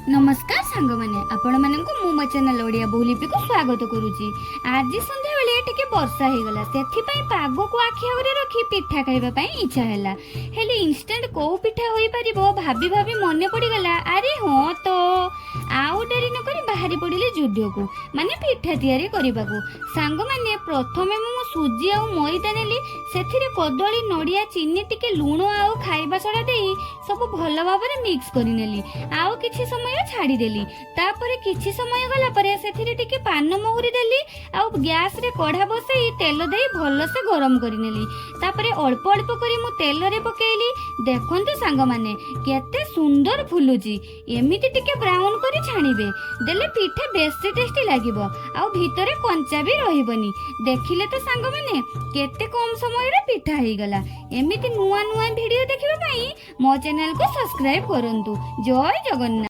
नमस्कार सांग मैंने आपण मानक मो चैनल ओडिया बहुलिपि को स्वागत करुच्ची। आज संध्या बेले टिके वर्षा हो गला सेथिपाई पाग को आखि आगे रखी पिठा खाइबा पई इच्छा हैला। हेले इंस्टेंट को पिठा होई परिबो भाबी भाबी मने पड़ी गला। अरे हां तो आउ डेरी न करी बाहरी पड़िले जुद्ध को माने पिठा तयारी करबा को। सांग माने प्रथमे मु सुजी आ मैदा नेली सेथिरे कदली नडिया चीनी टिके लूण आ खाइबा सोडा देई सब भल भाबरे मिक्स करि नेली। आउ किछि समय छाड़ी देली। तापरे किछि समय गला परे सेथिरे टिके पान महुरी देली आ गैस रे कढ़ा बसई तेल देई भल से गरम करि नेली। तापरे अल्प अल्प करी मु तेल रे पकेइली। देखंतु सांग माने केते सुंदर फुलुची। एमिति टिके ब्राउन करी छाणीबे देले पिठा बेसी टेस्टी लागिबो आ भितरे कंचा भी रहिबनी। देखिले तो सांग माने केते कम समय रे पिठा हेई गला। एमिति नुआ नुआ वीडियो देखिबा पई मो चैनल को सब्सक्राइब करंतु। जय जगन्नाथ।